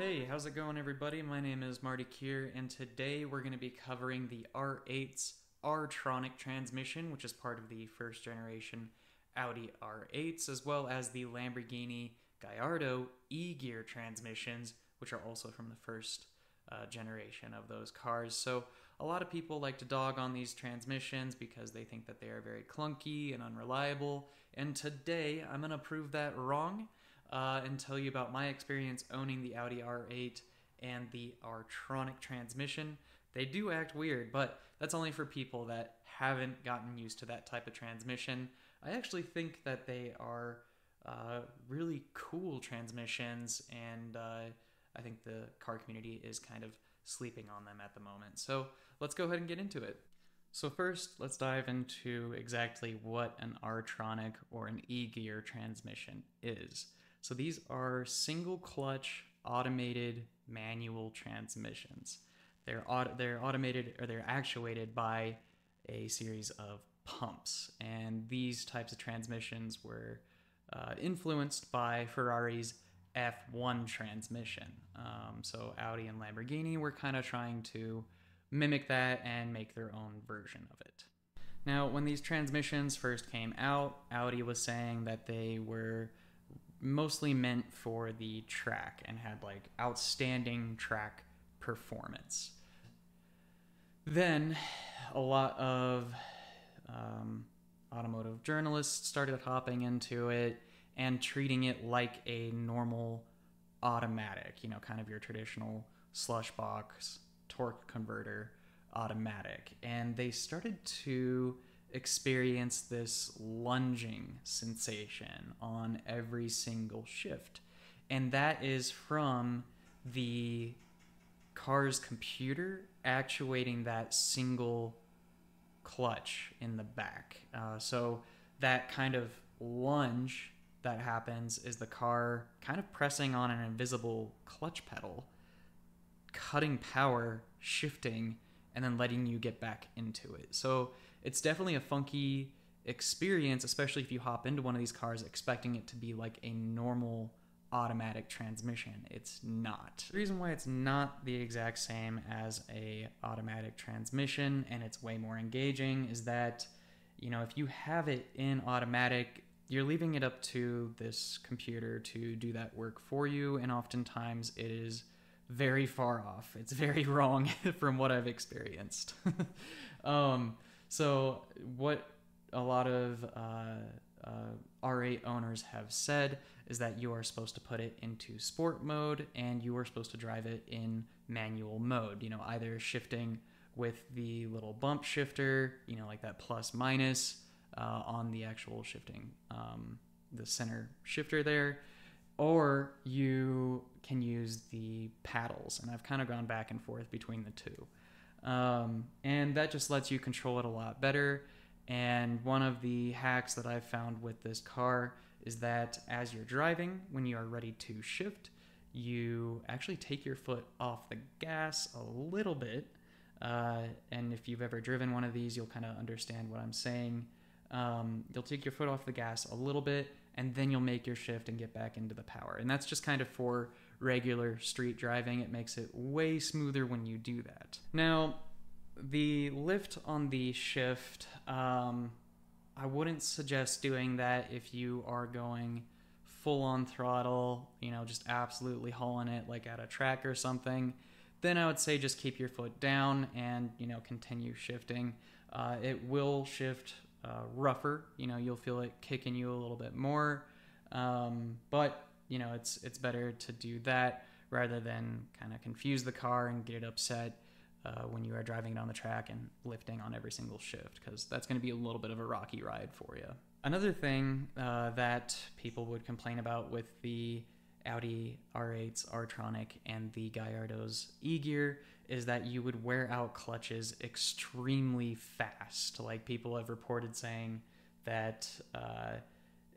Hey, how's it going, everybody? My name is Marty Kier, and today we're going to be covering the R8s R Tronic transmission, which is part of the first generation Audi R8s, as well as the Lamborghini Gallardo E-Gear transmissions, which are also from the first generation of those cars. So a lot of people like to dog on these transmissions because they think that they are very clunky and unreliable, and today I'm going to prove that wrong. And tell you about my experience owning the Audi R8 and the R Tronic transmission. They do act weird, but that's only for people that haven't gotten used to that type of transmission. I actually think that they are really cool transmissions, and I think the car community is kind of sleeping on them at the moment. So let's go ahead and get into it. So first, let's dive into exactly what an R Tronic or an E-Gear transmission is. So these are single clutch automated manual transmissions. They're automated, or they're actuated by a series of pumps, and these types of transmissions were influenced by Ferrari's F1 transmission. So Audi and Lamborghini were kind of trying to mimic that and make their own version of it. Now, when these transmissions first came out, Audi was saying that they were mostly meant for the track and had like outstanding track performance. Then a lot of automotive journalists started hopping into it and treating it like a normal automatic, kind of your traditional slush box torque converter automatic. And they started to experience this lunging sensation on every single shift. And that is from the car's computer actuating that single clutch in the back. So that kind of lunge that happens is the car kind of pressing on an invisible clutch pedal, cutting power, shifting, and then letting you get back into it. So it's definitely a funky experience, especially if you hop into one of these cars expecting it to be like a normal automatic transmission. It's not. The reason why it's not the exact same as a automatic transmission and it's way more engaging is that, if you have it in automatic, you're leaving it up to this computer to do that work for you, and oftentimes it is very far off. It's very wrong from what I've experienced. So what a lot of R8 owners have said is that you are supposed to put it into sport mode and you are supposed to drive it in manual mode, either shifting with the little bump shifter, like that plus minus on the actual shifting, the center shifter there, or you can use the paddles. And I've kind of gone back and forth between the two. And that just lets you control it a lot better. And one of the hacks that I've found with this car is that as you're driving, when you are ready to shift, you actually take your foot off the gas a little bit. And if you've ever driven one of these, you'll kind of understand what I'm saying. You'll take your foot off the gas a little bit, and then you'll make your shift and get back into the power. And that's just kind of for regular street driving. It makes it way smoother when you do that. Now, the lift on the shift, I wouldn't suggest doing that if you are going full on throttle, just absolutely hauling it like at a track or something. Then I would say just keep your foot down and, continue shifting. It will shift rougher, you'll feel it kicking you a little bit more, but it's better to do that rather than kind of confuse the car and get it upset when you are driving it on the track and lifting on every single shift, because that's going to be a little bit of a rocky ride for you. Another thing that people would complain about with the Audi R8s R Tronic and the Gallardo's E-Gear is that you would wear out clutches extremely fast. Like, people have reported saying that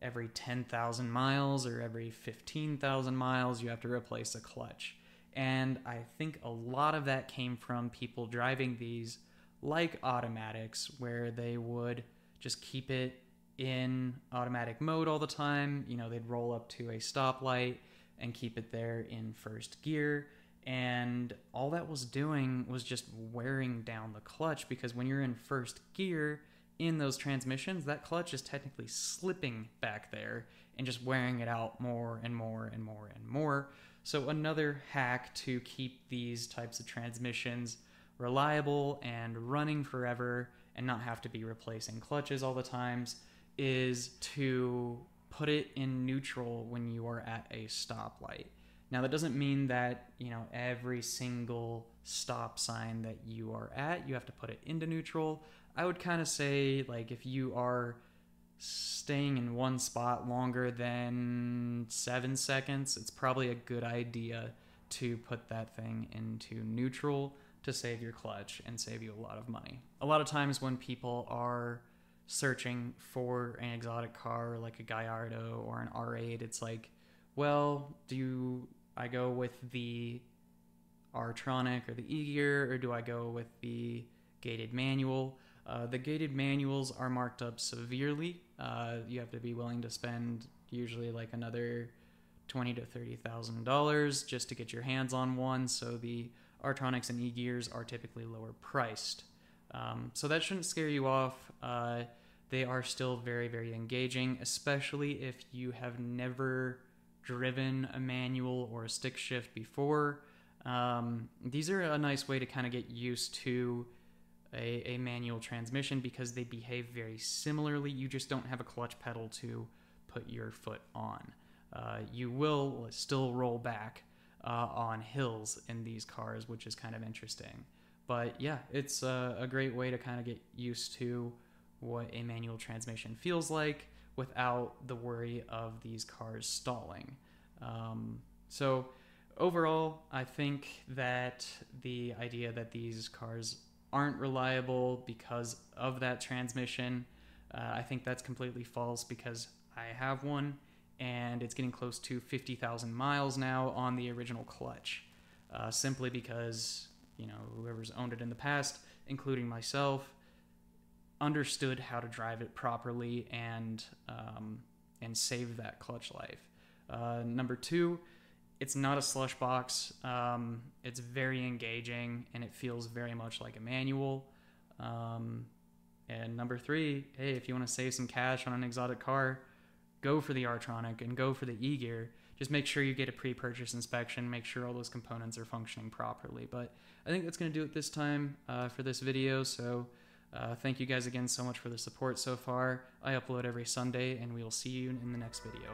every 10,000 miles or every 15,000 miles you have to replace a clutch. And I think a lot of that came from people driving these like automatics, where they would just keep it in automatic mode all the time. They'd roll up to a stoplight and keep it there in first gear. And all that was doing was just wearing down the clutch, because when you're in first gear in those transmissions, that clutch is technically slipping back there and just wearing it out more and more and more and more. So another hack to keep these types of transmissions reliable and running forever and not have to be replacing clutches all the times is to put it in neutral when you are at a stoplight. Now, that doesn't mean that, every single stop sign that you are at, you have to put it into neutral. I would kind of say, like, if you are staying in one spot longer than 7 seconds, it's probably a good idea to put that thing into neutral to save your clutch and save you a lot of money. A lot of times when people are searching for an exotic car like a Gallardo or an R8, it's like, well, do I go with the R Tronic or the E-Gear, or do I go with the gated manual? The gated manuals are marked up severely. You have to be willing to spend usually like another $20,000 to $30,000 just to get your hands on one. So the R Tronics and E-Gears are typically lower priced. So that shouldn't scare you off. They are still very, very engaging, especially if you have never driven a manual or a stick shift before. These are a nice way to kind of get used to a manual transmission, because they behave very similarly. You just don't have a clutch pedal to put your foot on. You will still roll back on hills in these cars, which is kind of interesting. But yeah, it's a great way to kind of get used to what a manual transmission feels like without the worry of these cars stalling. So overall, I think that the idea that these cars aren't reliable because of that transmission, I think that's completely false, because I have one and it's getting close to 50,000 miles now on the original clutch, simply because whoever's owned it in the past, including myself, understood how to drive it properly and save that clutch life. Number two, it's not a slush box. It's very engaging and it feels very much like a manual. And number three, hey, if you want to save some cash on an exotic car, go for the R Tronic and go for the E-Gear. Just make sure you get a pre-purchase inspection, make sure all those components are functioning properly. But I think that's going to do it this time for this video. So thank you guys again so much for the support so far. I upload every Sunday, and we will see you in the next video.